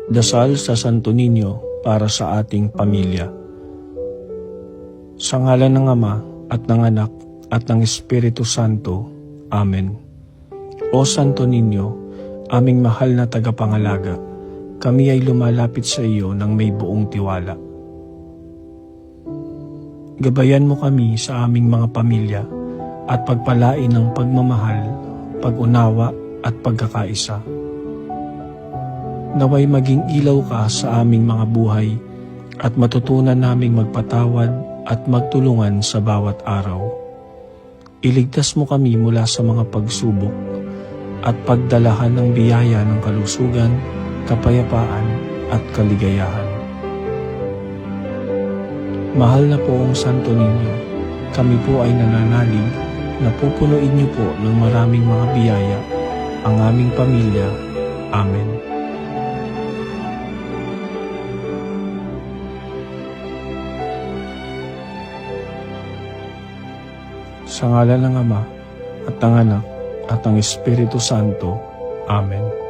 Dasal sa Santo Niño para sa ating pamilya. Sa ngalan ng Ama at ng Anak at ng Espiritu Santo. Amen. O Santo Niño, aming mahal na tagapangalaga, kami ay lumalapit sa iyo ng may buong tiwala. Gabayan mo kami sa aming mga pamilya at pagpalain ng pagmamahal, pag-unawa at pagkakaisa. Naway maging ilaw ka sa aming mga buhay at matutunan naming magpatawad at magtulungan sa bawat araw. Iligtas mo kami mula sa mga pagsubok at pagdalahan ng biyaya ng kalusugan, kapayapaan at kaligayahan. Mahal na poong Santo Niño, kami po ay nananalig na pupunuin niyo po ng maraming mga biyaya ang aming pamilya. Amen. Sa ngalan ng Ama at ng Anak at ng Espiritu Santo. Amen.